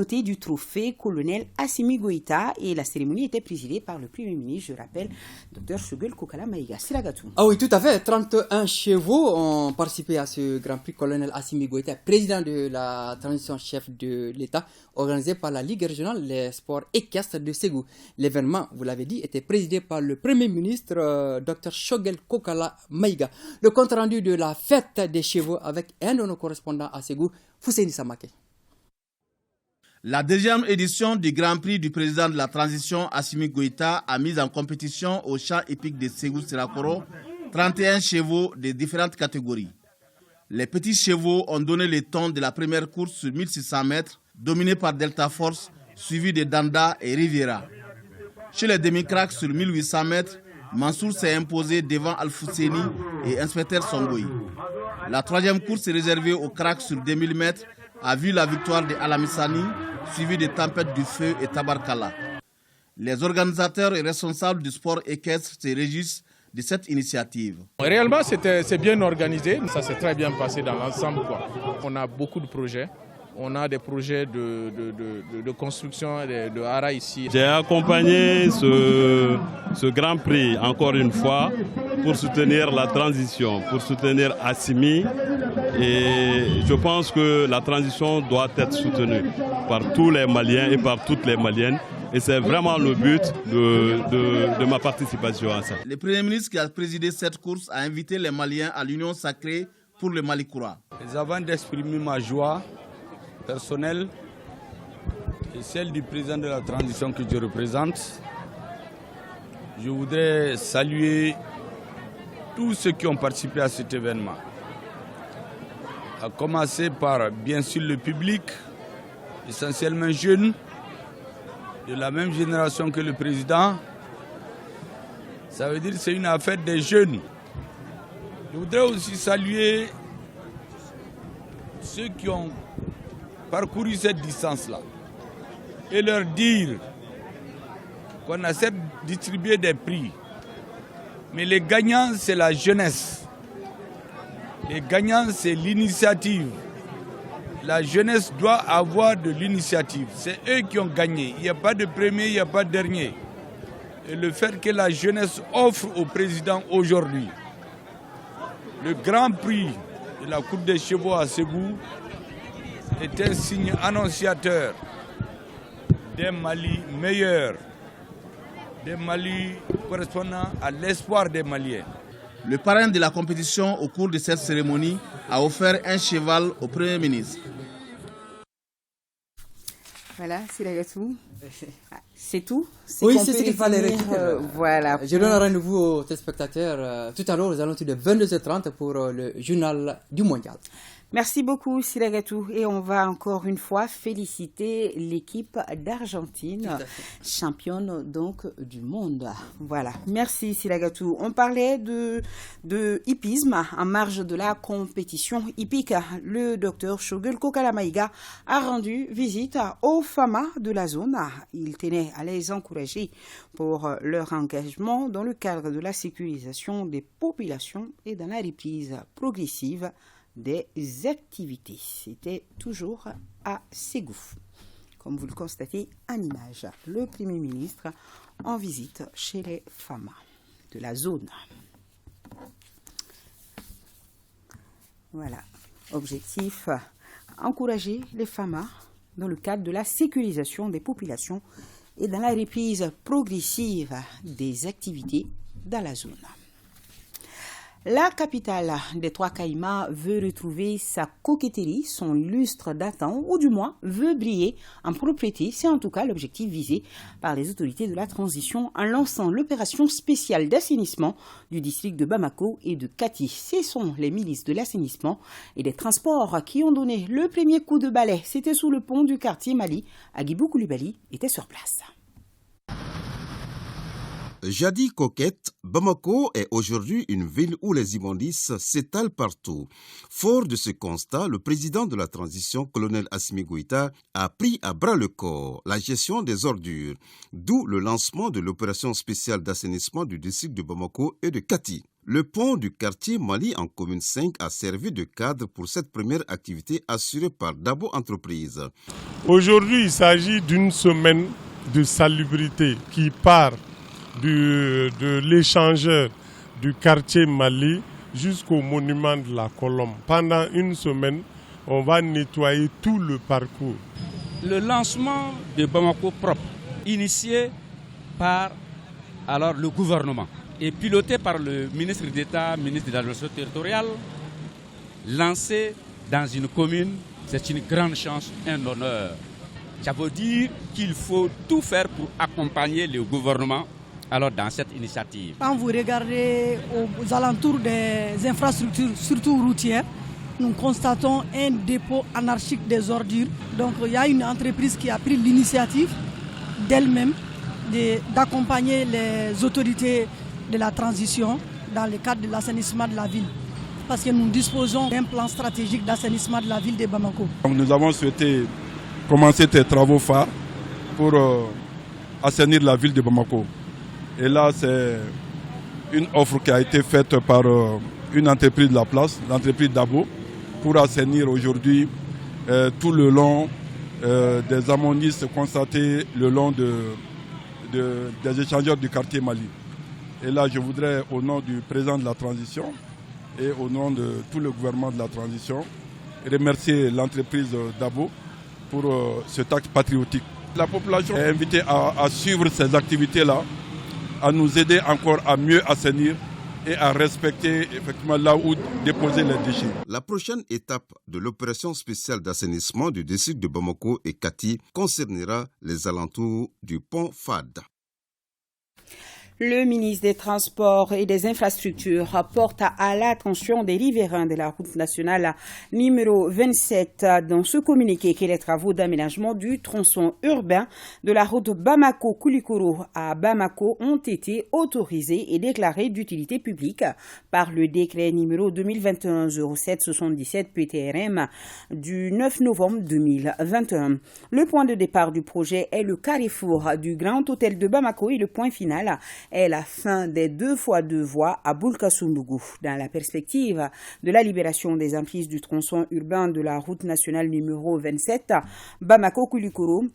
doté du trophée colonel Assimi Goïta et la cérémonie était présidée par le Premier ministre, je rappelle, Dr Shogel Kokala Maïga. Siragatou. Ah oui, tout à fait. 31 chevaux ont participé à ce Grand Prix colonel Assimi Goïta, président de la transition chef de l'État, organisé par la Ligue régionale des sports équestres de Ségou. L'événement, vous l'avez dit, était présidé par le Premier ministre Dr Shogel Kokala Maïga. Le compte rendu de la fête des chevaux avec un de nos correspondants à Ségou, Fousseini Samake. La deuxième édition du Grand Prix du président de la transition Assimi Goïta a mis en compétition au champ épique de Ségou-Sirakoro 31 chevaux de différentes catégories. Les petits chevaux ont donné le ton de la première course sur 1600 mètres, dominée par Delta Force, suivi de Danda et Riviera. Chez les demi-cracks sur 1800 mètres, Mansour s'est imposé devant Al-Fousseini et Inspecteur Songoï. La troisième course réservée aux cracks sur 2000 mètres a vu la victoire de Alamissani, suivi de Tempête du Feu et Tabarkala. Les organisateurs et responsables du sport équestre se réjouissent de cette initiative. Réellement, c'est bien organisé. Ça s'est très bien passé dans l'ensemble. On a beaucoup de projets. On a des projets de construction de haras ici. J'ai accompagné ce Grand Prix, encore une fois, pour soutenir la transition, pour soutenir Assimi. Et je pense que la transition doit être soutenue par tous les Maliens et par toutes les Maliennes. Et c'est vraiment le but de ma participation à ça. Le Premier ministre qui a présidé cette course a invité les Maliens à l'Union sacrée pour le Malikoura. Avant d'exprimer ma joie personnelle et celle du président de la transition que je représente, je voudrais saluer tous ceux qui ont participé à cet événement. À commencer par, bien sûr, le public, essentiellement jeunes, de la même génération que le président. Ça veut dire que c'est une affaire des jeunes. Je voudrais aussi saluer ceux qui ont parcouru cette distance-là et leur dire qu'on a certes distribué des prix, mais les gagnants, c'est la jeunesse. Les gagnants, c'est l'initiative. La jeunesse doit avoir de l'initiative. C'est eux qui ont gagné. Il n'y a pas de premier, il n'y a pas de dernier. Et le fait que la jeunesse offre au président aujourd'hui le Grand Prix de la course des chevaux à Ségou est un signe annonciateur d'un Mali meilleur, d'un Mali correspondant à l'espoir des Maliens. Le parrain de la compétition au cours de cette cérémonie a offert un cheval au Premier ministre. Voilà, Siragatou. C'est tout. Oui, c'est ce qu'il fallait retenir. Voilà. Je donne rendez-vous aux téléspectateurs tout à l'heure aux alentours de 22h30 pour le journal du mondial. Merci beaucoup, Siragatou. Et on va encore une fois féliciter l'équipe d'Argentine, championne donc du monde. Voilà. Merci, Siragatou. On parlait de hippisme en marge de la compétition hippique. Le docteur Shogel Kokala Maïga a rendu visite aux FAMA de la zone. Il tenait à les encourager pour leur engagement dans le cadre de la sécurisation des populations et dans la reprise progressive des activités. C'était toujours à Ségou. Comme vous le constatez en image, le Premier ministre en visite chez les FAMA de la zone. Voilà. Objectif, encourager les FAMA dans le cadre de la sécurisation des populations et dans la reprise progressive des activités dans la zone. La capitale des Trois Caïmans veut retrouver sa coquetterie, son lustre datant, ou du moins veut briller en propriété. C'est en tout cas l'objectif visé par les autorités de la transition en lançant l'opération spéciale d'assainissement du district de Bamako et de Kati. Ce sont les milices de l'assainissement et des transports qui ont donné le premier coup de balai. C'était sous le pont du quartier Mali. Agibou Koulibaly était sur place. Jadis coquette, Bamako est aujourd'hui une ville où les immondices s'étalent partout. Fort de ce constat, le président de la transition, colonel Assimi Goïta, a pris à bras-le-corps la gestion des ordures, d'où le lancement de l'opération spéciale d'assainissement du district de Bamako et de Kati. Le pont du quartier Mali en commune 5 a servi de cadre pour cette première activité assurée par Dabo Entreprise. Aujourd'hui, il s'agit d'une semaine de salubrité qui part de l'échangeur du quartier Mali jusqu'au monument de la Colombe. Pendant une semaine, on va nettoyer tout le parcours. Le lancement de Bamako propre, initié par le gouvernement et piloté par le ministre d'État, ministre de l'administration territoriale, lancé dans une commune, c'est une grande chance, un honneur. Ça veut dire qu'il faut tout faire pour accompagner le gouvernement dans cette initiative. Quand vous regardez aux alentours des infrastructures, surtout routières, nous constatons un dépôt anarchique des ordures. Donc il y a une entreprise qui a pris l'initiative d'elle-même d'accompagner les autorités de la transition dans le cadre de l'assainissement de la ville. Parce que nous disposons d'un plan stratégique d'assainissement de la ville de Bamako. Nous avons souhaité commencer des travaux phares pour assainir la ville de Bamako. Et là, c'est une offre qui a été faite par une entreprise de la place, l'entreprise Dabo, pour assainir aujourd'hui tout le long des ammonistes constatés le long des échangeurs du quartier Mali. Et là, je voudrais, au nom du président de la transition et au nom de tout le gouvernement de la transition, remercier l'entreprise Dabo pour cet acte patriotique. La population est invitée à suivre ces activités-là, à nous aider encore à mieux assainir et à respecter effectivement là où déposer les déchets. La prochaine étape de l'opération spéciale d'assainissement du district de Bamako et Kati concernera les alentours du pont FAD. Le ministre des Transports et des Infrastructures porte à l'attention des riverains de la route nationale numéro 27 dans ce communiqué que les travaux d'aménagement du tronçon urbain de la route Bamako-Koulikoro à Bamako ont été autorisés et déclarés d'utilité publique par le décret numéro 2021-07-77 PTRM du 9 novembre 2021. Le point de départ du projet est le carrefour du Grand Hôtel de Bamako et le point final est la fin des 2x2 voies à Boulkassoumbougou. Dans la perspective de la libération des emprises du tronçon urbain de la route nationale numéro 27, Bamako-Koulikoro,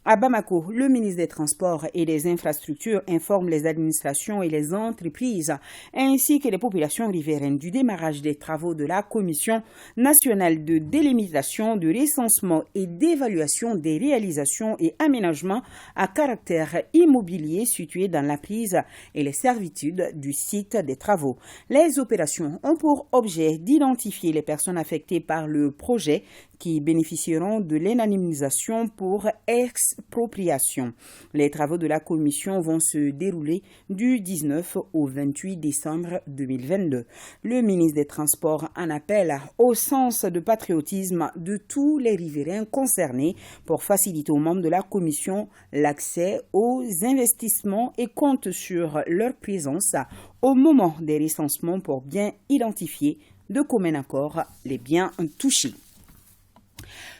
à Bamako, le ministre des Transports et des Infrastructures informe les administrations et les entreprises ainsi que les populations riveraines du démarrage des travaux de la Commission nationale de délimitation, de recensement et d'évaluation des réalisations et aménagements à caractère immobilier situés dans la prise et les servitudes du site des travaux. Les opérations ont pour objet d'identifier les personnes affectées par le projet qui bénéficieront de l'indemnisation pour expropriation. Les travaux de la commission vont se dérouler du 19 au 28 décembre 2022. Le ministre des Transports en appelle au sens de patriotisme de tous les riverains concernés pour faciliter aux membres de la commission l'accès aux investissements et compte sur leur présence au moment des recensements pour bien identifier de commun accord les biens touchés.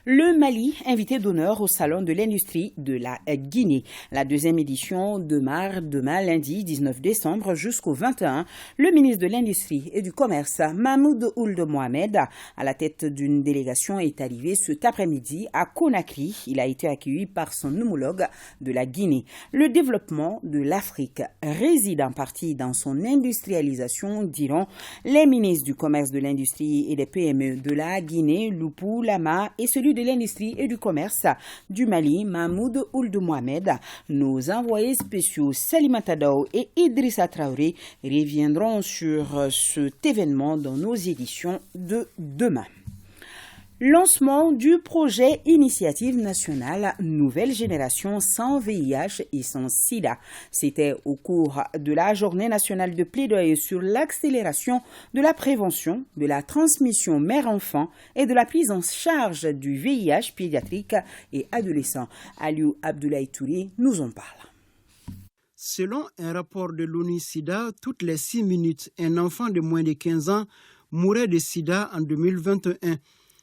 Le Mali, invité d'honneur au Salon de l'Industrie de la Guinée. La deuxième édition démarre demain, lundi 19 décembre jusqu'au 21. Le ministre de l'Industrie et du Commerce, Mahmoud Ould Mohamed, à la tête d'une délégation, est arrivé cet après-midi à Conakry. Il a été accueilli par son homologue de la Guinée. Le développement de l'Afrique réside en partie dans son industrialisation, diront les ministres du Commerce, de l'Industrie et des PME de la Guinée, Loupou Lama, et celui de l'Industrie et du Commerce du Mali, Mahmoud Ould Mohamed. Nos envoyés spéciaux Salima Tadao et Idrissa Traoré reviendront sur cet événement dans nos éditions de demain. Lancement du projet Initiative nationale Nouvelle Génération sans VIH et sans SIDA. C'était au cours de la journée nationale de plaidoyer sur l'accélération de la prévention, de la transmission mère-enfant et de la prise en charge du VIH pédiatrique et adolescent. Aliou Abdoulaye Touré nous en parle. Selon un rapport de l'ONU-SIDA, toutes les 6 minutes, un enfant de moins de 15 ans mourait de SIDA en 2021.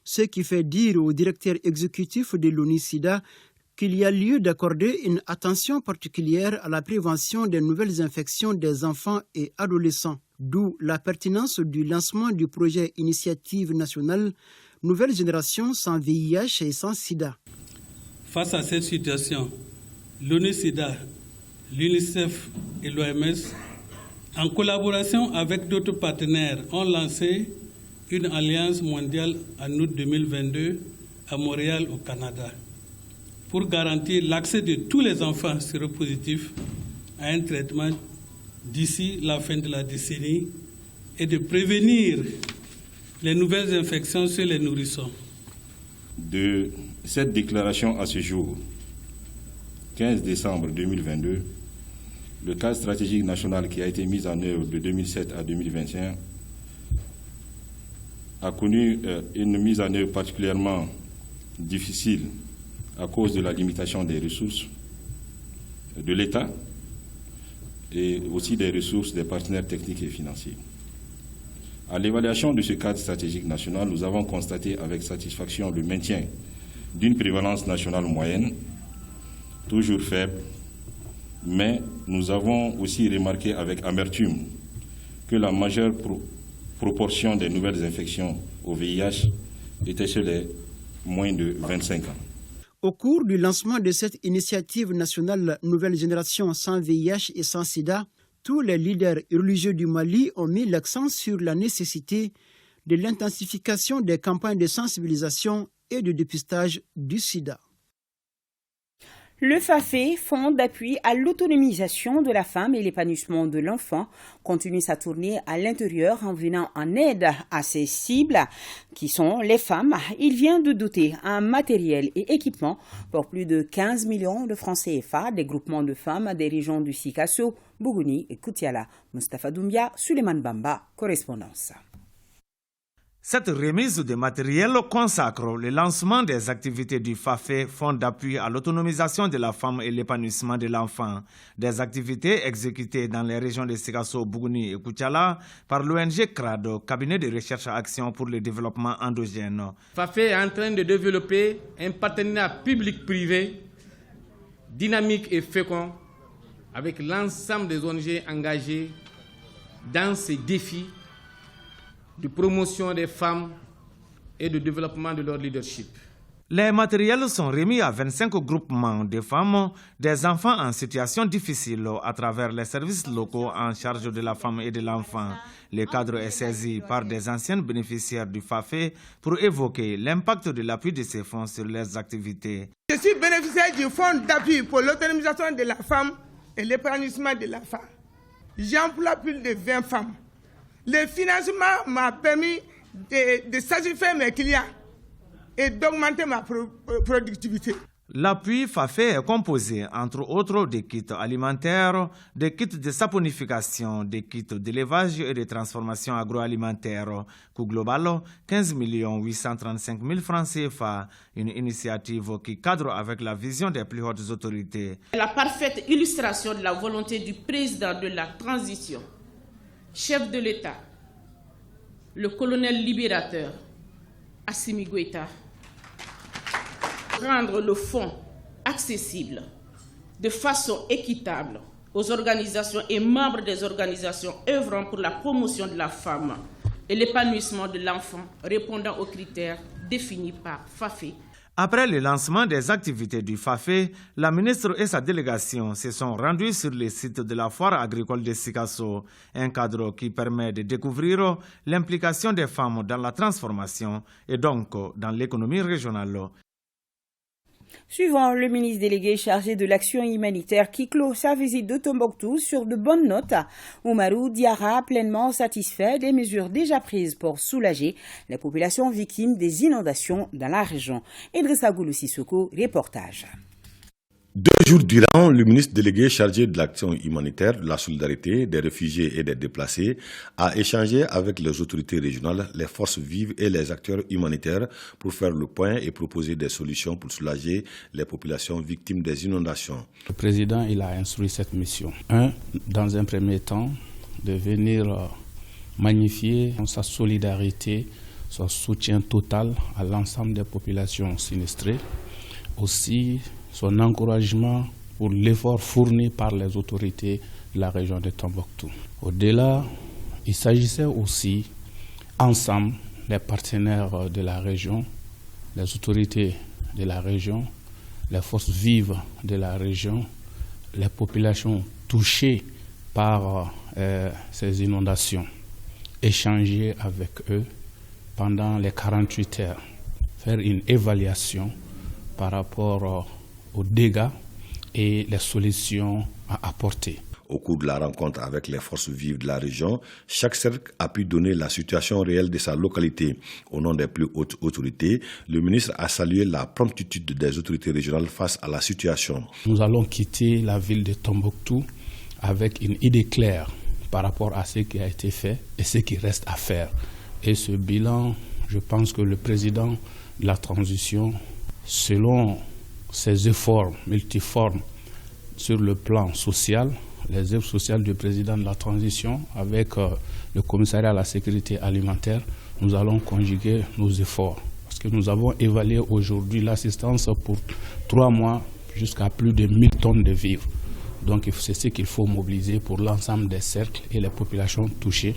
Ce qui fait dire au directeur exécutif de l'ONU-SIDA qu'il y a lieu d'accorder une attention particulière à la prévention des nouvelles infections des enfants et adolescents. D'où la pertinence du lancement du projet Initiative nationale Nouvelle Génération sans VIH et sans SIDA. Face à cette situation, l'ONU-SIDA, l'UNICEF et l'OMS, en collaboration avec d'autres partenaires, ont lancé une alliance mondiale en août 2022 à Montréal, au Canada, pour garantir l'accès de tous les enfants séropositifs à un traitement d'ici la fin de la décennie et de prévenir les nouvelles infections chez les nourrissons. De cette déclaration à ce jour, 15 décembre 2022, le cadre stratégique national qui a été mis en œuvre de 2007 à 2021 a connu une mise en œuvre particulièrement difficile à cause de la limitation des ressources de l'État et aussi des ressources des partenaires techniques et financiers. À l'évaluation de ce cadre stratégique national, nous avons constaté avec satisfaction le maintien d'une prévalence nationale moyenne, toujours faible, mais nous avons aussi remarqué avec amertume que la majeure proportion des nouvelles infections au VIH était chez les moins de 25 ans. Au cours du lancement de cette initiative nationale Nouvelle Génération sans VIH et sans SIDA, tous les leaders religieux du Mali ont mis l'accent sur la nécessité de l'intensification des campagnes de sensibilisation et de dépistage du sida. Le FAFE, Fonds d'appui à l'autonomisation de la femme et l'épanouissement de l'enfant, continue sa tournée à l'intérieur en venant en aide à ses cibles, qui sont les femmes. Il vient de doter un matériel et équipement pour plus de 15 millions de francs CFA des groupements de femmes des régions du Sikasso, Bougouni et Koutiala. Mustafa Doumbia, Suleiman Bamba, correspondance. Cette remise de matériel consacre le lancement des activités du FAFE, Fonds d'appui à l'autonomisation de la femme et l'épanouissement de l'enfant. Des activités exécutées dans les régions de Sikasso, Bougouni et Koutiala par l'ONG CRADO, cabinet de recherche et action pour le développement endogène. FAFE est en train de développer un partenariat public-privé dynamique et fécond avec l'ensemble des ONG engagées dans ces défis de promotion des femmes et de développement de leur leadership. Les matériels sont remis à 25 groupements de femmes, des enfants en situation difficile à travers les services locaux en charge de la femme et de l'enfant. Le cadre est saisi par des anciens bénéficiaires du FAFE pour évoquer l'impact de l'appui de ces fonds sur leurs activités. Je suis bénéficiaire du fonds d'appui pour l'autonomisation de la femme et l'épanouissement de la femme. J'emploie plus de 20 femmes. Le financement m'a permis de satisfaire mes clients et d'augmenter ma productivité. L'appui FAFE est composé, entre autres, des kits alimentaires, des kits de saponification, des kits d'élevage et de transformation agroalimentaire. Coût global, 15 835 000 francs CFA, une initiative qui cadre avec la vision des plus hautes autorités. La parfaite illustration de la volonté du président de la transition, chef de l'État, le colonel libérateur Assimi Goïta, rendre le fonds accessible de façon équitable aux organisations et membres des organisations œuvrant pour la promotion de la femme et l'épanouissement de l'enfant répondant aux critères définis par FAFE. Après le lancement des activités du FAFE, la ministre et sa délégation se sont rendus sur le site de la foire agricole de Sikasso, un cadre qui permet de découvrir l'implication des femmes dans la transformation et donc dans l'économie régionale. Suivant le ministre délégué chargé de l'action humanitaire qui clôt sa visite de Tombouctou sur de bonnes notes, Oumarou Diarra pleinement satisfait des mesures déjà prises pour soulager les populations victimes des inondations dans la région. Idrissa Goulou Sissoko, reportage. 2 jours durant, le ministre délégué chargé de l'action humanitaire, de la solidarité, des réfugiés et des déplacés a échangé avec les autorités régionales, les forces vives et les acteurs humanitaires pour faire le point et proposer des solutions pour soulager les populations victimes des inondations. Le président il a instruit cette mission. Dans un premier temps, de venir magnifier sa solidarité, son soutien total à l'ensemble des populations sinistrées. Aussi, son encouragement pour l'effort fourni par les autorités de la région de Tombouctou. Au-delà Il s'agissait aussi, ensemble, les partenaires de la région, les autorités de la région, les forces vives de la région, les populations touchées par ces inondations, échanger avec eux pendant les 48 heures, faire une évaluation par rapport aux dégâts et les solutions à apporter. Au cours de la rencontre avec les forces vives de la région, chaque cercle a pu donner la situation réelle de sa localité. Au nom des plus hautes autorités, le ministre a salué la promptitude des autorités régionales face à la situation. Nous allons quitter la ville de Tombouctou avec une idée claire par rapport à ce qui a été fait et ce qui reste à faire. Et ce bilan, je pense que le président de la transition, selon ses efforts multiformes sur le plan social, les œuvres sociales du président de la transition avec le commissariat à la sécurité alimentaire, nous allons conjuguer nos efforts. Parce que nous avons évalué aujourd'hui l'assistance pour 3 mois jusqu'à plus de 1000 tonnes de vivres. Donc c'est ce qu'il faut mobiliser pour l'ensemble des cercles et les populations touchées.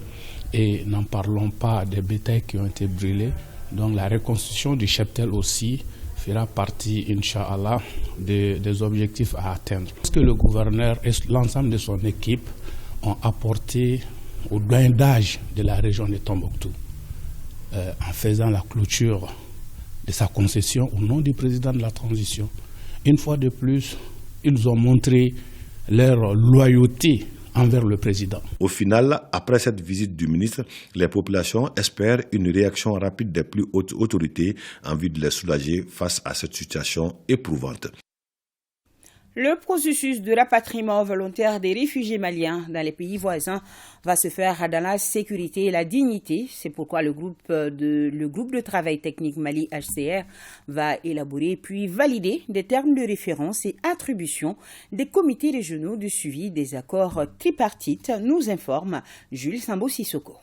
Et n'en parlons pas des bétails qui ont été brûlés. Donc la reconstruction du cheptel aussi fera partie, Inch'Allah, des objectifs à atteindre. Parce que le gouverneur et l'ensemble de son équipe ont apporté au blindage de la région de Tombouctou en faisant la clôture de sa concession au nom du président de la transition. Une fois de plus, ils ont montré leur loyauté envers le président. Au final, après cette visite du ministre, les populations espèrent une réaction rapide des plus hautes autorités en vue de les soulager face à cette situation éprouvante. Le processus de rapatriement volontaire des réfugiés maliens dans les pays voisins va se faire dans la sécurité et la dignité. C'est pourquoi le groupe de travail technique Mali HCR va élaborer puis valider des termes de référence et attribution des comités régionaux de suivi des accords tripartites, nous informe Jules Sambo-Sissoko.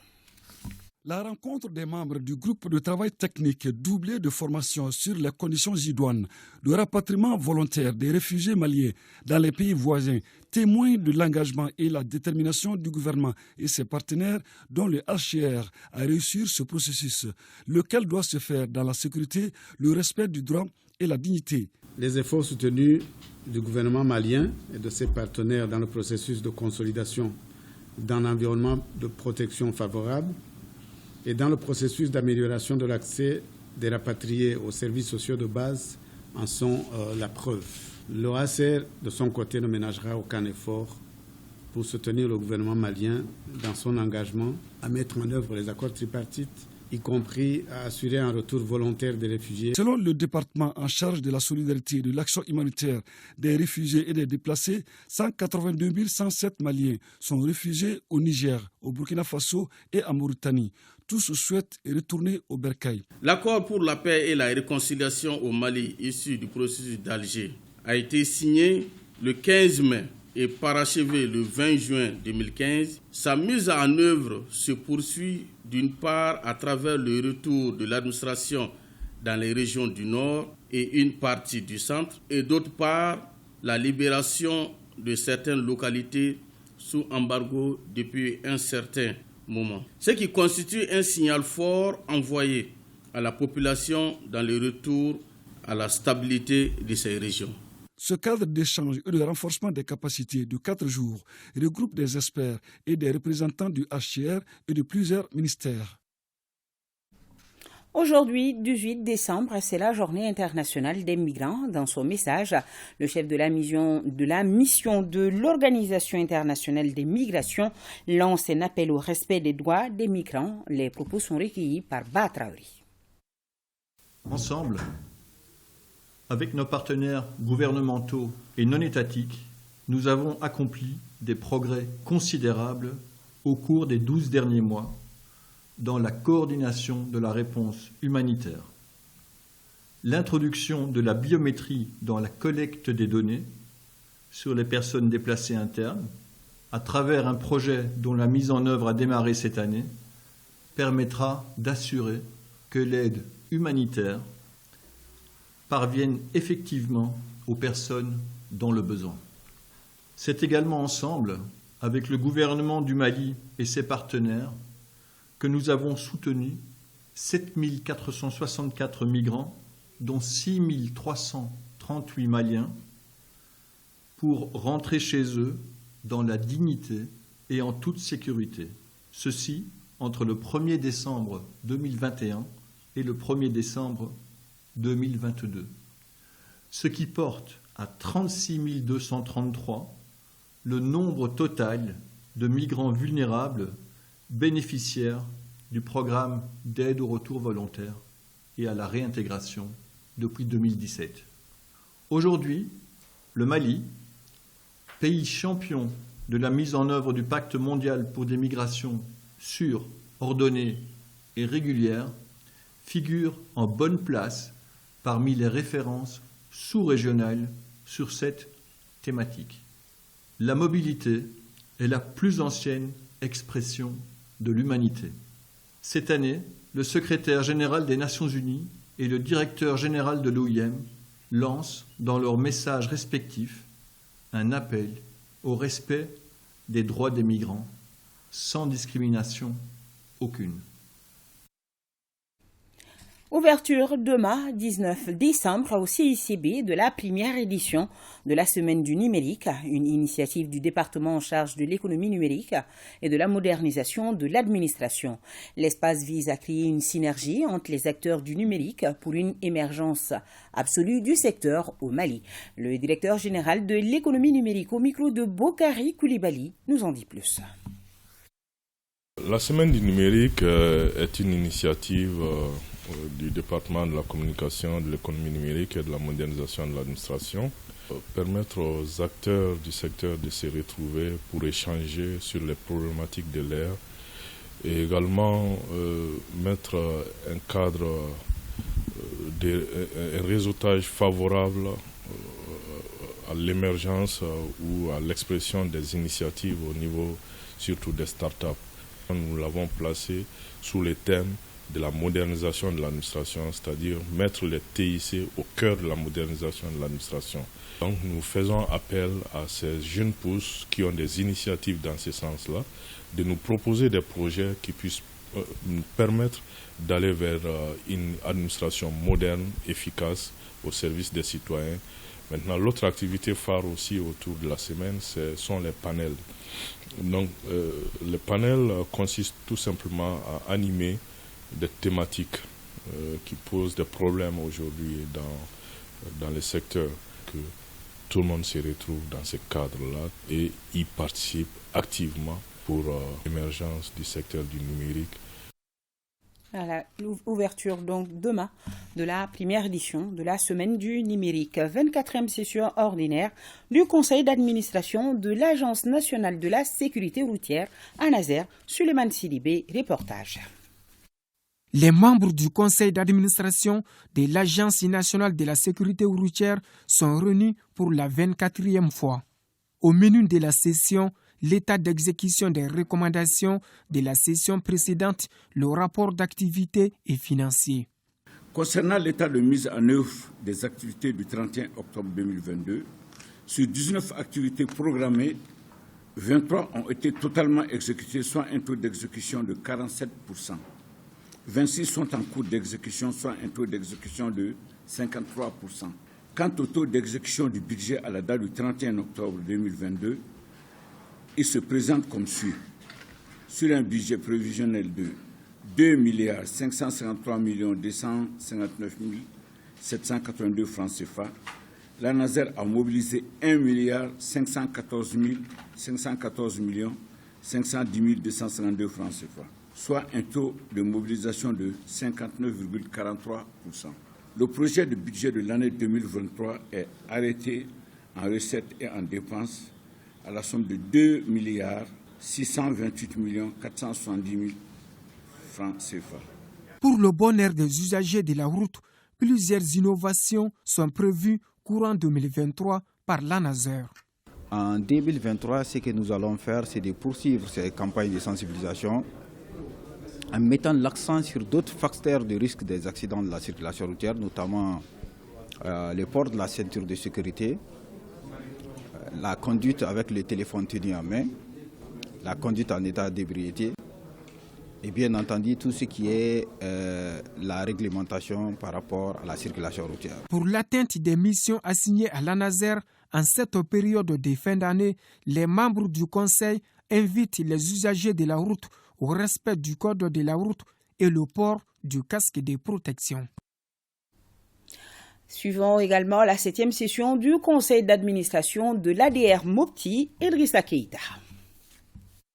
La rencontre des membres du groupe de travail technique doublé de formation sur les conditions idoines de rapatriement volontaire des réfugiés maliens dans les pays voisins témoigne de l'engagement et la détermination du gouvernement et ses partenaires dont le HCR a réussi ce processus, lequel doit se faire dans la sécurité, le respect du droit et la dignité. Les efforts soutenus du gouvernement malien et de ses partenaires dans le processus de consolidation d'un environnement de protection favorable et dans le processus d'amélioration de l'accès des rapatriés aux services sociaux de base en sont la preuve. L'OACR, de son côté, ne ménagera aucun effort pour soutenir le gouvernement malien dans son engagement à mettre en œuvre les accords tripartites, y compris à assurer un retour volontaire des réfugiés. Selon le département en charge de la solidarité et de l'action humanitaire des réfugiés et des déplacés, 182 107 Maliens sont réfugiés au Niger, au Burkina Faso et en Mauritanie. Tous souhaitent retourner au Bercail. L'accord pour la paix et la réconciliation au Mali, issu du processus d'Alger, a été signé le 15 mai et parachevé le 20 juin 2015. Sa mise en œuvre se poursuit d'une part à travers le retour de l'administration dans les régions du Nord et une partie du centre, et d'autre part la libération de certaines localités sous embargo depuis un certain moment. Ce qui constitue un signal fort envoyé à la population dans le retour à la stabilité de ces régions. Ce cadre d'échange et de renforcement des capacités de 4 jours regroupe des experts et des représentants du HCR et de plusieurs ministères. Aujourd'hui, 18 décembre, c'est la journée internationale des migrants. Dans son message, le chef de la mission de l'Organisation internationale des migrations lance un appel au respect des droits des migrants. Les propos sont recueillis par Ba Traoré. Ensemble, avec nos partenaires gouvernementaux et non étatiques, nous avons accompli des progrès considérables au cours des 12 derniers mois dans la coordination de la réponse humanitaire. L'introduction de la biométrie dans la collecte des données sur les personnes déplacées internes, à travers un projet dont la mise en œuvre a démarré cette année, permettra d'assurer que l'aide humanitaire parvienne effectivement aux personnes dans le besoin. C'est également ensemble, avec le gouvernement du Mali et ses partenaires, que nous avons soutenu 7 464 migrants, dont 6 338 Maliens, pour rentrer chez eux dans la dignité et en toute sécurité. Ceci entre le 1er décembre 2021 et le 1er décembre 2022. Ce qui porte à 36 233 le nombre total de migrants vulnérables bénéficiaires du programme d'aide au retour volontaire et à la réintégration depuis 2017. Aujourd'hui, le Mali, pays champion de la mise en œuvre du pacte mondial pour des migrations sûres, ordonnées et régulières, figure en bonne place parmi les références sous-régionales sur cette thématique. La mobilité est la plus ancienne expression de l'humanité. Cette année, le secrétaire général des Nations Unies et le directeur général de l'OIM lancent, dans leurs messages respectifs, un appel au respect des droits des migrants, sans discrimination aucune. Ouverture demain, 19 décembre, au CICB de la première édition de la Semaine du numérique, une initiative du département en charge de l'économie numérique et de la modernisation de l'administration. L'espace vise à créer une synergie entre les acteurs du numérique pour une émergence absolue du secteur au Mali. Le directeur général de l'économie numérique au micro de Bokari Koulibaly nous en dit plus. La Semaine du numérique est une initiative du département de la communication, de l'économie numérique et de la modernisation de l'administration. Permettre aux acteurs du secteur de se retrouver pour échanger sur les problématiques de l'ère et également mettre un cadre, un réseautage favorable à l'émergence ou à l'expression des initiatives au niveau surtout des startups. Nous l'avons placé sous les thèmes de la modernisation de l'administration, c'est-à-dire mettre les TIC au cœur de la modernisation de l'administration. Donc nous faisons appel à ces jeunes pousses qui ont des initiatives dans ce sens-là, de nous proposer des projets qui puissent nous permettre d'aller vers une administration moderne, efficace, au service des citoyens. Maintenant, l'autre activité phare aussi autour de la semaine, ce sont les panels. Donc, les panels consistent tout simplement à animer des thématiques qui posent des problèmes aujourd'hui dans les secteurs, que tout le monde se retrouve dans ce cadre-là et y participe activement pour l'émergence du secteur du numérique. Voilà, l'ouverture donc demain de la première édition de la Semaine du numérique, 24e session ordinaire du Conseil d'administration de l'Agence nationale de la sécurité routière à Nazer. Suleiman Sidibé, reportage. Les membres du conseil d'administration de l'Agence nationale de la sécurité routière sont réunis pour la 24e fois. Au menu de la session, l'état d'exécution des recommandations de la session précédente, le rapport d'activité et financier. Concernant l'état de mise en œuvre des activités du 31 octobre 2022, sur 19 activités programmées, 23 ont été totalement exécutées, soit un taux d'exécution de 47%. 26 sont en cours d'exécution, soit un taux d'exécution de 53%. Quant au taux d'exécution du budget à la date du 31 octobre 2022, il se présente comme suit. Sur un budget prévisionnel de 2 553 259 782 francs CFA, la Nazer a mobilisé 1 514 510 252 francs CFA, soit un taux de mobilisation de 59,43%. Le projet de budget de l'année 2023 est arrêté en recettes et en dépenses à la somme de 2 628 470 000 francs CFA. Pour le bonheur des usagers de la route, plusieurs innovations sont prévues courant 2023 par la Nazer. En 2023, ce que nous allons faire, c'est de poursuivre ces campagnes de sensibilisation en mettant l'accent sur d'autres facteurs de risque des accidents de la circulation routière, notamment le port de la ceinture de sécurité, la conduite avec le téléphone tenu en main, la conduite en état d'ébriété et bien entendu tout ce qui est la réglementation par rapport à la circulation routière. Pour l'atteinte des missions assignées à l'ANASER en cette période de fin d'année, les membres du Conseil invitent les usagers de la route au respect du code de la route et le port du casque de protection. Suivons également la 7e session du conseil d'administration de l'ADR Mopti, Idrissa Keïta.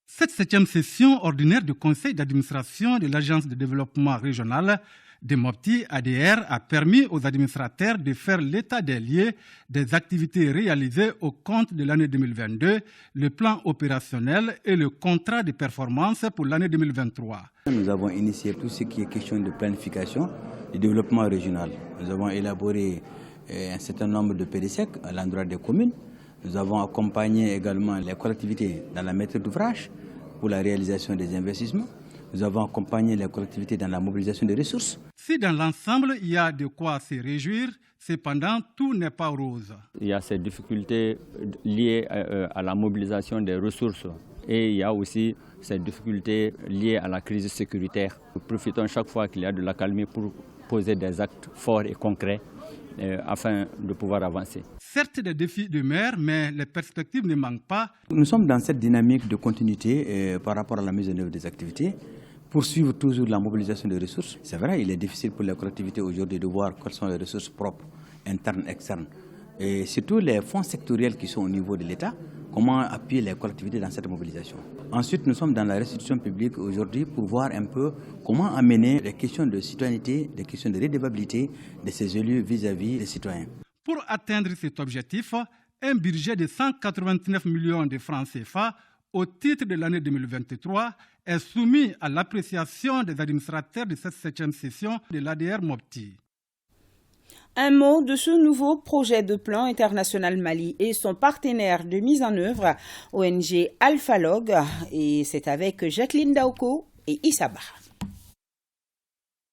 Cette 7e session ordinaire du conseil d'administration de l'Agence de développement régional de Mopti ADR a permis aux administrateurs de faire l'état des lieux des activités réalisées au compte de l'année 2022, le plan opérationnel et le contrat de performance pour l'année 2023. Nous avons initié tout ce qui est question de planification du développement régional. Nous avons élaboré un certain nombre de PDSEC à l'endroit des communes. Nous avons accompagné également les collectivités dans la maîtrise d'ouvrage pour la réalisation des investissements. Nous avons accompagné les collectivités dans la mobilisation des ressources. Si dans l'ensemble, il y a de quoi se réjouir, cependant, tout n'est pas rose. Il y a ces difficultés liées à la mobilisation des ressources et il y a aussi ces difficultés liées à la crise sécuritaire. Nous profitons chaque fois qu'il y a de l'accalmie pour poser des actes forts et concrets afin de pouvoir avancer. Certes, des défis demeurent, mais les perspectives ne manquent pas. Nous sommes dans cette dynamique de continuité par rapport à la mise en œuvre des activités, poursuivre toujours la mobilisation des ressources. C'est vrai, il est difficile pour les collectivités aujourd'hui de voir quelles sont les ressources propres, internes, externes, et surtout les fonds sectoriels qui sont au niveau de l'État, comment appuyer les collectivités dans cette mobilisation. Ensuite, nous sommes dans la restitution publique aujourd'hui pour voir un peu comment amener les questions de citoyenneté, les questions de redevabilité de ces élus vis-à-vis des citoyens. Pour atteindre cet objectif, un budget de 189 millions de francs CFA au titre de l'année 2023 est soumis à l'appréciation des administrateurs de cette 7e session de l'ADR Mopti. Un mot de ce nouveau projet de plan international Mali et son partenaire de mise en œuvre, ONG Alphalog, et c'est avec Jacqueline Daoko et Issa Bah.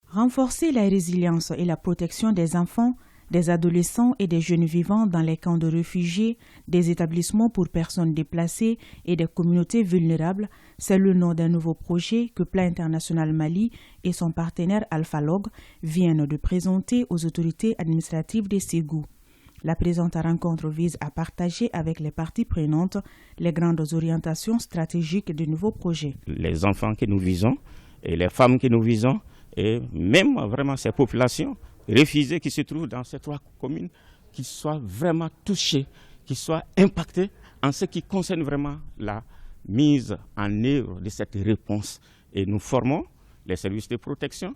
Renforcer la résilience et la protection des enfants, des adolescents et des jeunes vivants dans les camps de réfugiés, des établissements pour personnes déplacées et des communautés vulnérables, c'est le nom d'un nouveau projet que Plan International Mali et son partenaire Alphalog viennent de présenter aux autorités administratives de Ségou. La présente rencontre vise à partager avec les parties prenantes les grandes orientations stratégiques du nouveau projet. Les enfants que nous visons et les femmes que nous visons et même vraiment ces populations réfugiés qui se trouvent dans ces 3 communes, qui soient vraiment touchés, qui soient impactés en ce qui concerne vraiment la mise en œuvre de cette réponse. Et nous formons les services de protection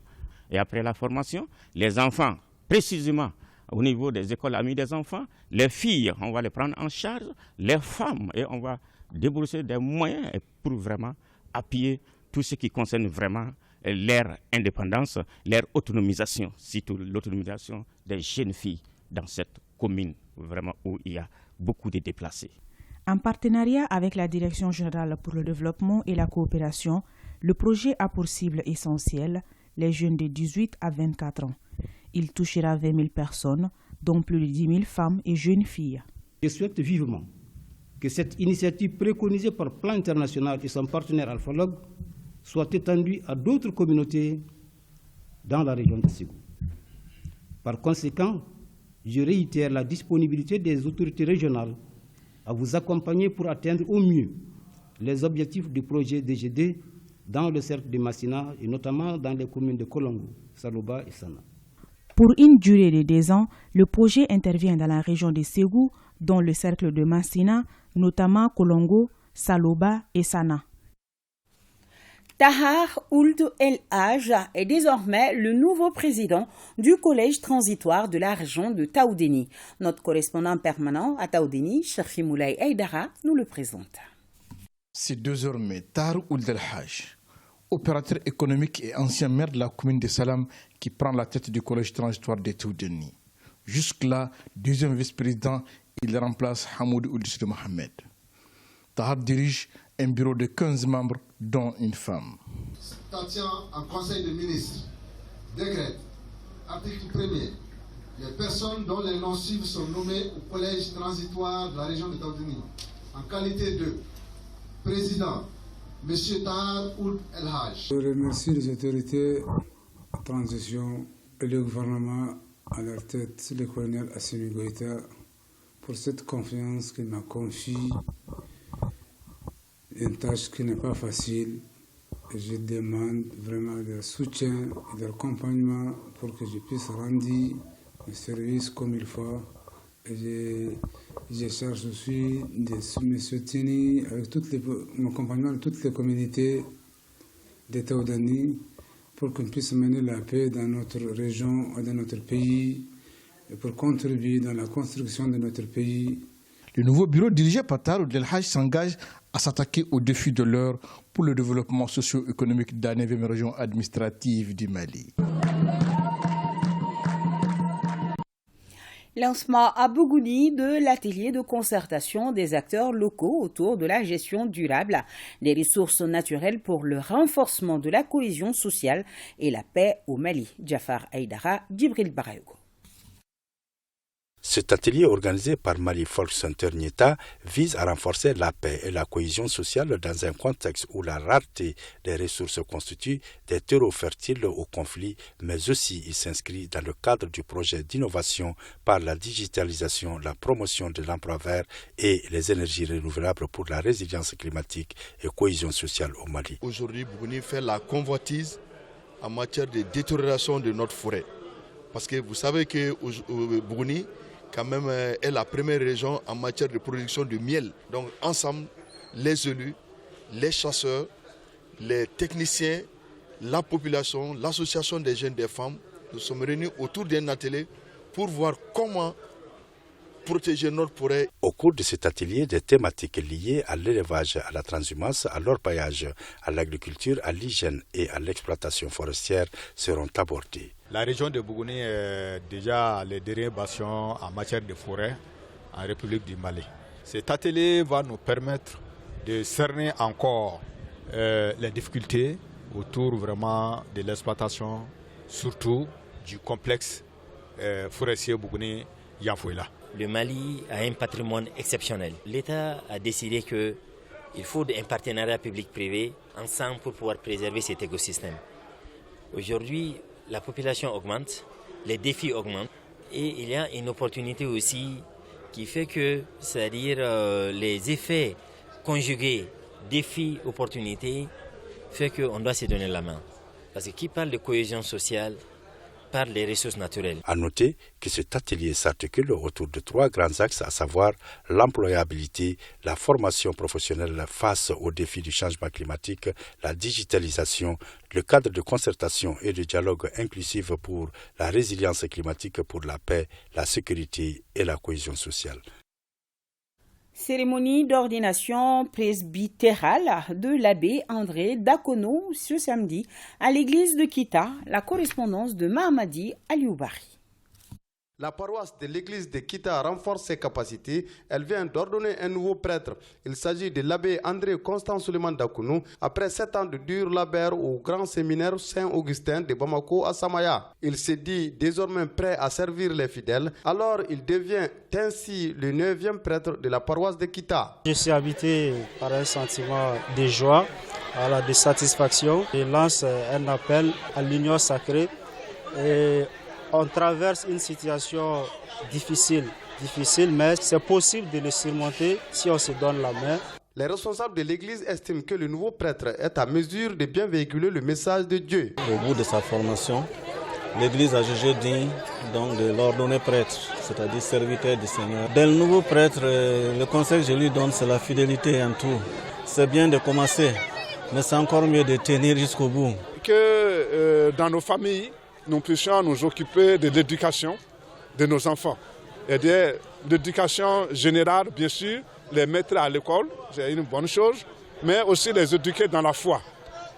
et après la formation, les enfants, précisément au niveau des écoles amies des enfants, les filles, on va les prendre en charge, les femmes, et on va débourser des moyens pour vraiment appuyer tout ce qui concerne vraiment leur indépendance, leur autonomisation, surtout l'autonomisation des jeunes filles dans cette commune vraiment où il y a beaucoup de déplacés. En partenariat avec la Direction générale pour le développement et la coopération, le projet a pour cible essentielle les jeunes de 18 à 24 ans. Il touchera 20 000 personnes, dont plus de 10 000 femmes et jeunes filles. Je souhaite vivement que cette initiative préconisée par Plan International et son partenaire Alphalog soit étendue à d'autres communautés dans la région de Ségou. Par conséquent, je réitère la disponibilité des autorités régionales à vous accompagner pour atteindre au mieux les objectifs du projet DGD dans le cercle de Massina et notamment dans les communes de Kolongo, Saloba et Sana. Pour une durée de 2 ans, le projet intervient dans la région de Ségou, dont le cercle de Massina, notamment Kolongo, Saloba et Sana. Tahar Ould El Haj est désormais le nouveau président du collège transitoire de la région de Taoudéni. Notre correspondant permanent à Taoudéni, Cherfi Moulay Aïdara, nous le présente. C'est désormais Tahar Ould El Haj, opérateur économique et ancien maire de la commune de Salam, qui prend la tête du collège transitoire de Taoudéni. Jusque-là, deuxième vice-président, il remplace Hamoud Ould Mohamed. Tahar dirige un bureau de 15 membres, dont une femme. T'attiens en conseil de ministres, décret, article 1er, les personnes dont les noms suivants sont nommées au collège transitoire de la région de Taoudéni en qualité de président, M. Tahar Ould El Haj. Je remercie les autorités de transition et le gouvernement à leur tête, le colonel Assimi Goïta, pour cette confiance qu'il m'a confiée. Une tâche qui n'est pas facile. Et je demande vraiment leur soutien et leur accompagnement pour que je puisse rendre le service comme il faut. Et je cherche aussi de me soutenir avec mon accompagnement de toutes les communautés d'État Oudani pour qu'on puisse mener la paix dans notre région et dans notre pays et pour contribuer dans la construction de notre pays. Le nouveau bureau dirigé par Tahar Ould El Haj s'engage à s'attaquer aux défis de l'heure pour le développement socio-économique de la 9e région administrative du Mali. Lancement à Bougouni de l'atelier de concertation des acteurs locaux autour de la gestion durable des ressources naturelles pour le renforcement de la cohésion sociale et la paix au Mali. Jafar Aïdara, Djibril Barayogo. Cet atelier organisé par Mali Folk Center Nieta vise à renforcer la paix et la cohésion sociale dans un contexte où la rareté des ressources constitue des terreaux fertiles au conflit, mais aussi il s'inscrit dans le cadre du projet d'innovation par la digitalisation, la promotion de l'emploi vert et les énergies renouvelables pour la résilience climatique et cohésion sociale au Mali. Aujourd'hui, Bougouni fait la convoitise en matière de détérioration de notre forêt. Parce que vous savez que Bougouni quand même est la première région en matière de production de miel. Donc ensemble, les élus, les chasseurs, les techniciens, la population, l'association des jeunes et des femmes, nous sommes réunis autour d'un atelier pour voir comment protéger notre forêt. Au cours de cet atelier, des thématiques liées à l'élevage, à la transhumance, à l'orpaillage, à l'agriculture, à l'hygiène et à l'exploitation forestière seront abordées. La région de Bougouni est déjà les derniers bastions en matière de forêt en République du Mali. Cet atelier va nous permettre de cerner encore les difficultés autour vraiment de l'exploitation, surtout du complexe forestier Bougouni-Yanfouila. Le Mali a un patrimoine exceptionnel. L'État a décidé qu'il faut un partenariat public-privé ensemble pour pouvoir préserver cet écosystème. Aujourd'hui, la population augmente, les défis augmentent et il y a une opportunité aussi qui fait que, c'est-à-dire les effets conjugués, défis, opportunités, fait qu'on doit se donner la main. Parce que qui parle de cohésion sociale parle des ressources naturelles. À noter que cet atelier s'articule autour de 3 grands axes, à savoir l'employabilité, la formation professionnelle face aux défis du changement climatique, la digitalisation, le cadre de concertation et de dialogue inclusif pour la résilience climatique, pour la paix, la sécurité et la cohésion sociale. Cérémonie d'ordination presbytérale de l'abbé André Dakono ce samedi à l'église de Kita, la correspondance de Mahamadi Alioubari. La paroisse de l'église de Kita renforce ses capacités. Elle vient d'ordonner un nouveau prêtre. Il s'agit de l'abbé André Constant Suleiman Dakono, après 7 ans de dur labeur au grand séminaire Saint-Augustin de Bamako à Samaya. Il se dit désormais prêt à servir les fidèles. Alors il devient ainsi le 9e prêtre de la paroisse de Kita. Je suis habité par un sentiment de joie, de satisfaction. Je lance un appel à l'union sacrée. Et on traverse une situation difficile, mais c'est possible de le surmonter si on se donne la main. Les responsables de l'église estiment que le nouveau prêtre est à mesure de bien véhiculer le message de Dieu. Au bout de sa formation, l'église a jugé digne donc de l'ordonner prêtre, c'est-à-dire serviteur du Seigneur. Dès le nouveau prêtre, le conseil que je lui donne, c'est la fidélité en tout. C'est bien de commencer, mais c'est encore mieux de tenir jusqu'au bout. Que dans nos familles, nous puissions nous occuper de l'éducation de nos enfants. Et de l'éducation générale, bien sûr, les mettre à l'école, c'est une bonne chose, mais aussi les éduquer dans la foi.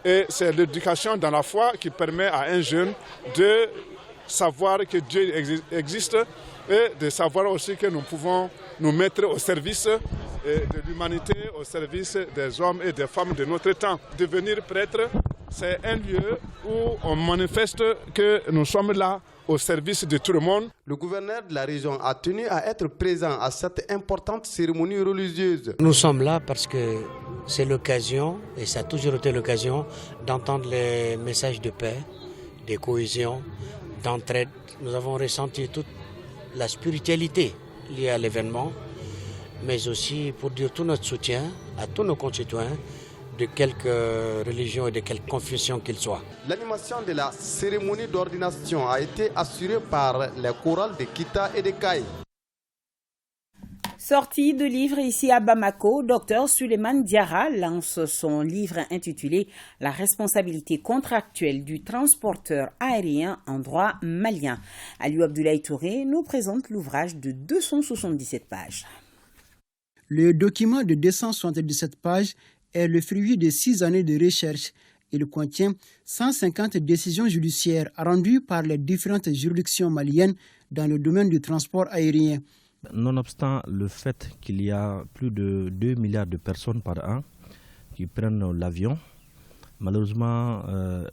Et c'est l'éducation dans la foi qui permet à un jeune de savoir que Dieu existe et de savoir aussi que nous pouvons nous mettre au service de l'humanité, au service des hommes et des femmes de notre temps. Devenir prêtre, c'est un lieu où on manifeste que nous sommes là au service de tout le monde. Le gouverneur de la région a tenu à être présent à cette importante cérémonie religieuse. Nous sommes là parce que c'est l'occasion, et ça a toujours été l'occasion, d'entendre les messages de paix, de cohésion, d'entraide. Nous avons ressenti toute la spiritualité liée à l'événement, mais aussi pour dire tout notre soutien à tous nos concitoyens, de quelque religion et de quelque confession qu'ils soient. L'animation de la cérémonie d'ordination a été assurée par les chorales de Kita et de Kaï. Sortie de livre ici à Bamako, Dr Suleiman Diarra lance son livre intitulé « La responsabilité contractuelle du transporteur aérien en droit malien ». Aliou Abdoulaye Touré nous présente l'ouvrage de 277 pages. Le document de 277 pages est le fruit de 6 années de recherche. Il contient 150 décisions judiciaires rendues par les différentes juridictions maliennes dans le domaine du transport aérien. Nonobstant le fait qu'il y a plus de 2 milliards de personnes par an qui prennent l'avion, malheureusement,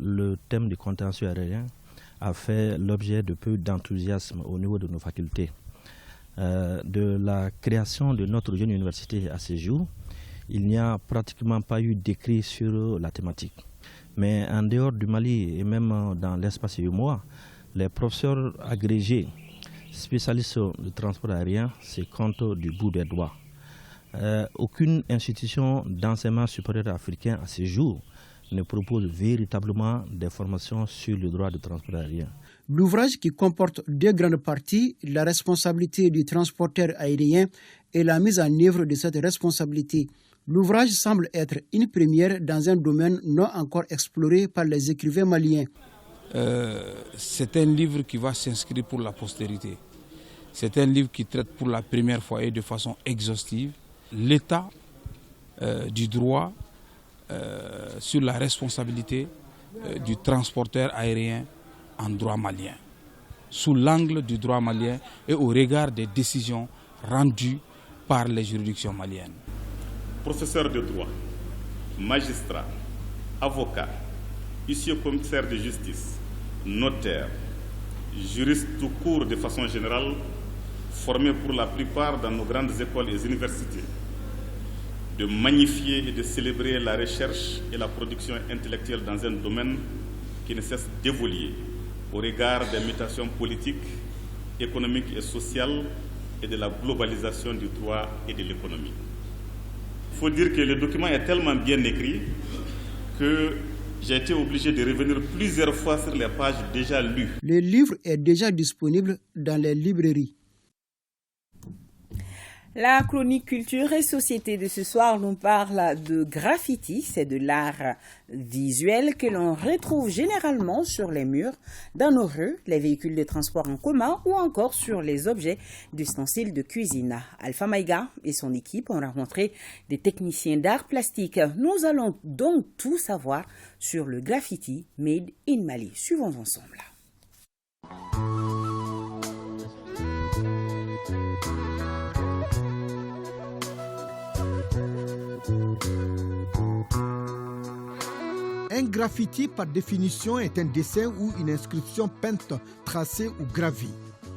le thème du contentieux aérien a fait l'objet de peu d'enthousiasme au niveau de nos facultés. De la création de notre jeune université à ce jour, il n'y a pratiquement pas eu d'écrit sur la thématique. Mais en dehors du Mali et même dans l'espace UMOA, les professeurs agrégés spécialistes du transport aérien se comptent du bout des doigts. Aucune institution d'enseignement supérieur africain à ce jour ne propose véritablement des formations sur le droit du transport aérien. L'ouvrage, qui comporte 2 grandes parties, la responsabilité du transporteur aérien et la mise en œuvre de cette responsabilité. L'ouvrage semble être une première dans un domaine non encore exploré par les écrivains maliens. C'est un livre qui va s'inscrire pour la postérité. C'est un livre qui traite pour la première fois et de façon exhaustive l'état du droit sur la responsabilité du transporteur aérien en droit malien, sous l'angle du droit malien et au regard des décisions rendues par les juridictions maliennes. Professeur de droit, magistrat, avocat, huissier commissaire de justice, notaire, juriste tout court de façon générale, formés pour la plupart dans nos grandes écoles et universités, de magnifier et de célébrer la recherche et la production intellectuelle dans un domaine qui ne cesse d'évoluer au regard des mutations politiques, économiques et sociales et de la globalisation du droit et de l'économie. Il faut dire que le document est tellement bien écrit que j'ai été obligé de revenir plusieurs fois sur les pages déjà lues. Le livre est déjà disponible dans les librairies. La chronique culture et société de ce soir nous parle de graffiti. C'est de l'art visuel que l'on retrouve généralement sur les murs, dans nos rues, les véhicules de transport en commun ou encore sur les objets d'ustensiles de cuisine. Alpha Maïga et son équipe ont rencontré des techniciens d'art plastique. Nous allons donc tout savoir sur le graffiti made in Mali. Suivons ensemble. Un graffiti, par définition, est un dessin ou une inscription peinte, tracée ou gravée.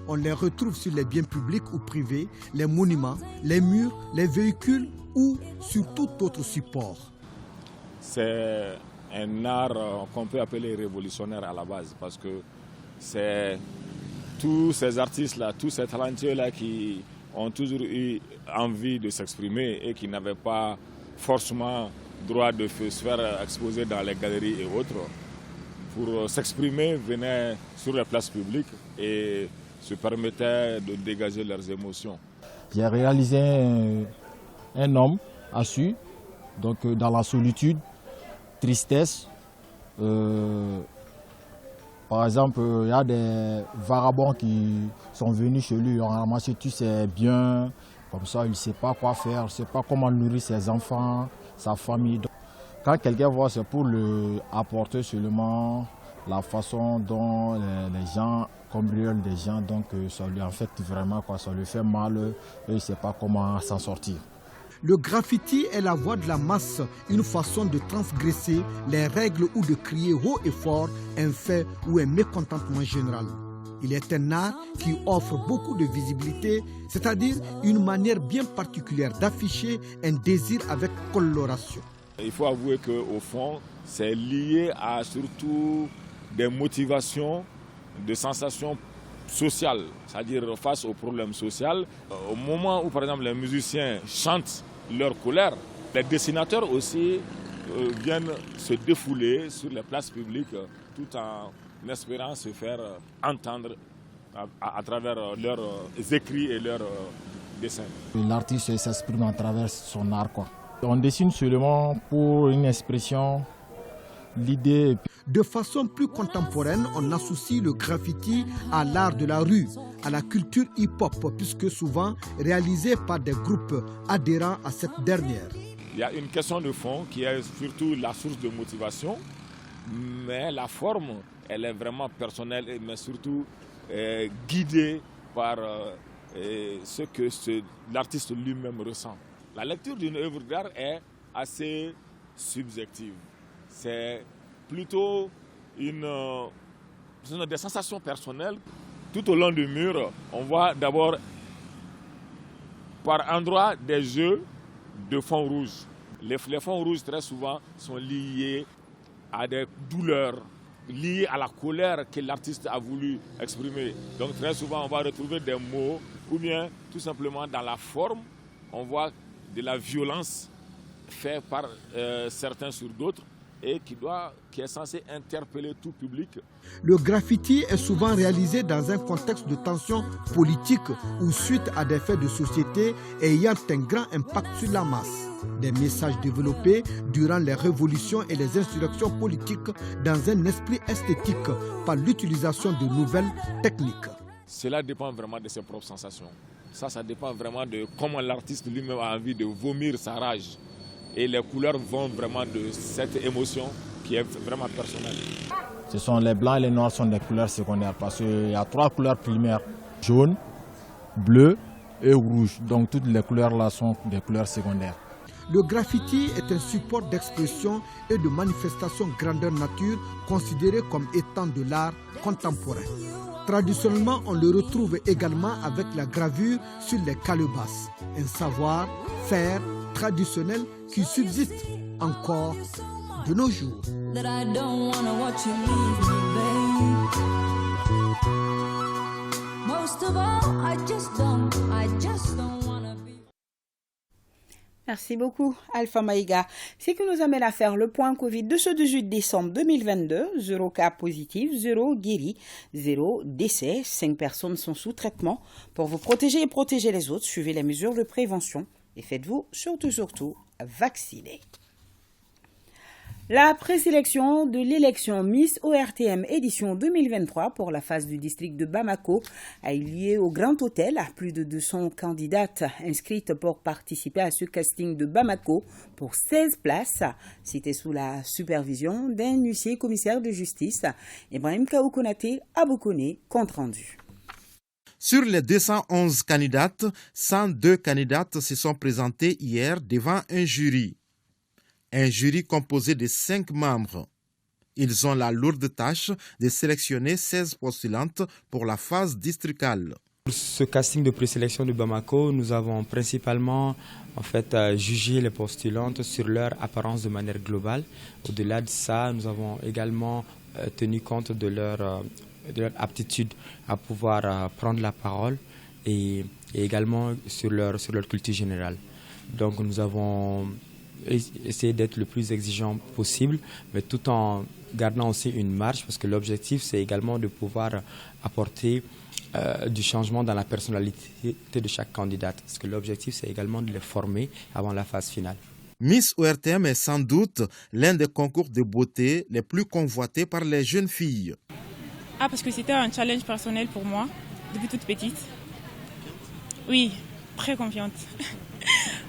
On les retrouve sur les biens publics ou privés, les monuments, les murs, les véhicules ou sur tout autre support. C'est un art qu'on peut appeler révolutionnaire à la base parce que c'est tous ces artistes-là, tous ces talentueux-là qui ont toujours eu envie de s'exprimer et qui n'avaient pas forcément droit de se faire exposer dans les galeries et autres. Pour s'exprimer, venaient sur les places publiques et se permettaient de dégager leurs émotions. J'ai réalisé un homme assis, donc dans la solitude, tristesse. Par exemple, il y a des vagabonds qui sont venus chez lui, ils ont ramassé tous ses biens, comme ça il ne sait pas quoi faire, il ne sait pas comment nourrir ses enfants, sa famille. Quand quelqu'un voit, c'est pour lui apporter seulement la façon dont les gens cambriolent des gens, donc ça lui affecte vraiment, ça lui fait mal et il ne sait pas comment s'en sortir. Le graffiti est la voix de la masse, une façon de transgresser les règles ou de crier haut et fort un fait ou un mécontentement général. Il est un art qui offre beaucoup de visibilité, c'est-à-dire une manière bien particulière d'afficher un désir avec coloration. Il faut avouer qu'au fond, c'est lié à surtout des motivations, des sensations sociales, c'est-à-dire face aux problèmes sociaux. Au moment où, par exemple, les musiciens chantent leur colère, les dessinateurs aussi viennent se défouler sur les places publiques tout en espérant se faire entendre à travers leurs écrits et leurs dessins. L'artiste s'exprime à travers son art, quoi. On dessine seulement pour une expression, l'idée. De façon plus contemporaine, on associe le graffiti à l'art de la rue, à la culture hip-hop, puisque souvent réalisé par des groupes adhérents à cette dernière. Il y a une question de fond qui est surtout la source de motivation, mais la forme, elle est vraiment personnelle, mais surtout guidée par ce que l'artiste lui-même ressent. La lecture d'une œuvre d'art est assez subjective. C'est plutôt des sensations personnelles. Tout au long du mur, on voit d'abord par endroits des jeux de fond rouge. Les fonds rouges très souvent sont liés à des douleurs, liées à la colère que l'artiste a voulu exprimer. Donc très souvent on va retrouver des mots ou bien tout simplement dans la forme, on voit de la violence faite par certains sur d'autres et qui est censé interpeller tout public. Le graffiti est souvent réalisé dans un contexte de tension politique ou suite à des faits de société ayant un grand impact sur la masse. Des messages développés durant les révolutions et les insurrections politiques dans un esprit esthétique par l'utilisation de nouvelles techniques. Cela dépend vraiment de ses propres sensations. Ça dépend vraiment de comment l'artiste lui-même a envie de vomir sa rage. Et les couleurs vont vraiment de cette émotion qui est vraiment personnelle. Ce sont les blancs et les noirs sont des couleurs secondaires parce qu'il y a 3 couleurs primaires, jaune, bleu et rouge. Donc toutes les couleurs là sont des couleurs secondaires. Le graffiti est un support d'expression et de manifestation grandeur nature considéré comme étant de l'art contemporain. Traditionnellement, on le retrouve également avec la gravure sur les calebasses, un savoir-faire traditionnel qui subsiste encore de nos jours. Merci beaucoup, Alpha Maïga. Ce qui nous amène à faire le point Covid de ce 18 décembre 2022. 0 cas positifs, 0 guéris, 0 décès. 5 personnes sont sous traitement. Pour vous protéger et protéger les autres, suivez les mesures de prévention et faites-vous surtout vacciner. La présélection de l'élection Miss ORTM édition 2023 pour la phase du district de Bamako a eu lieu au Grand Hôtel. Plus de 200 candidates inscrites pour participer à ce casting de Bamako pour 16 places. C'était sous la supervision d'un huissier commissaire de justice. Ibrahim Kaoukonate Abokone, compte rendu. Sur les 211 candidates, 102 candidates se sont présentées hier devant un jury. Un jury composé de 5 membres. Ils ont la lourde tâche de sélectionner 16 postulantes pour la phase districtale. Pour ce casting de présélection de Bamako, nous avons principalement jugé les postulantes sur leur apparence de manière globale. Au-delà de ça, nous avons également tenu compte de leur aptitude à pouvoir prendre la parole et également sur leur culture générale. Donc nous avons essayé d'être le plus exigeant possible, mais tout en gardant aussi une marge, parce que l'objectif c'est également de pouvoir apporter du changement dans la personnalité de chaque candidate, parce que l'objectif c'est également de les former avant la phase finale. Miss ORTM est sans doute l'un des concours de beauté les plus convoités par les jeunes filles. Parce que c'était un challenge personnel pour moi, depuis toute petite. Oui, très confiante.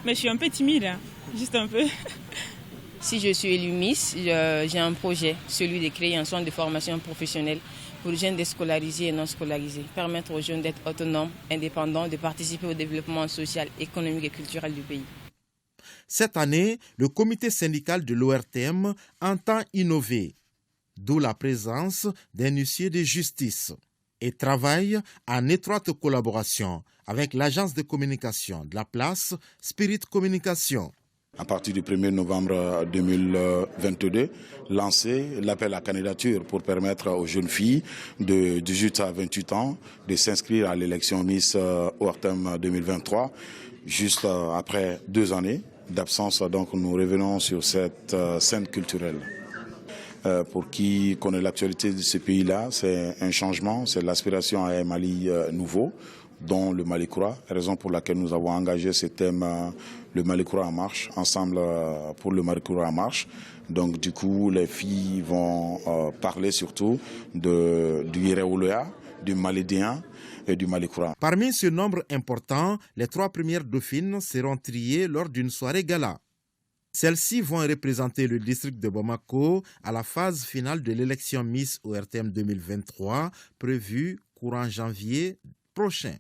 Mais je suis un peu timide, juste un peu. Si je suis élue Miss, j'ai un projet, celui de créer un centre de formation professionnelle pour les jeunes déscolarisés et non scolarisés. Permettre aux jeunes d'être autonomes, indépendants, de participer au développement social, économique et culturel du pays. Cette année, le comité syndical de l'ORTM entend innover, d'où la présence d'un huissier de justice. et travaille en étroite collaboration avec l'agence de communication de la place Spirit Communication. À partir du 1er novembre 2022, lancer l'appel à candidature pour permettre aux jeunes filles de 18 à 28 ans de s'inscrire à l'élection Miss ORTEM 2023. Juste après 2 années d'absence, donc nous revenons sur cette scène culturelle. Pour qui connaît l'actualité de ce pays-là, c'est un changement, c'est l'aspiration à un Mali nouveau, dont le Mali croit, raison pour laquelle nous avons engagé ce thème, le Mali croit en marche, ensemble pour le Mali croit en marche. Donc du coup, les filles vont parler surtout du Iréoléa, du Malidien et du Mali croit. Parmi ce nombre important, les 3 premières dauphines seront triées lors d'une soirée gala. Celles-ci vont représenter le district de Bamako à la phase finale de l'élection Miss ORTM 2023, prévue courant janvier prochain.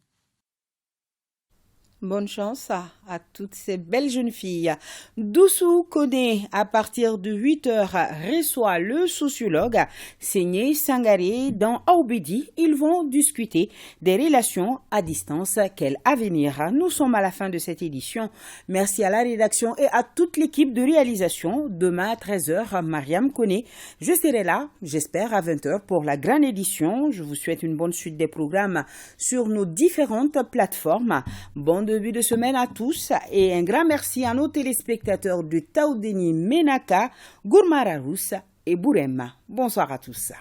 Bonne chance à toutes ces belles jeunes filles. Doussou Koné, à partir de 8h, reçoit le sociologue Séné Sangaré dans Aoubidi. Ils vont discuter des relations à distance. Quel avenir? Nous sommes à la fin de cette édition. Merci à la rédaction et à toute l'équipe de réalisation. Demain à 13h, Mariam Koné. Je serai là, j'espère, à 20h pour la grande édition. Je vous souhaite une bonne suite des programmes sur nos différentes plateformes. Bon début de semaine à tous et un grand merci à nos téléspectateurs de Taoudeni Menaka, Gourmararous et Bourema. Bonsoir à tous.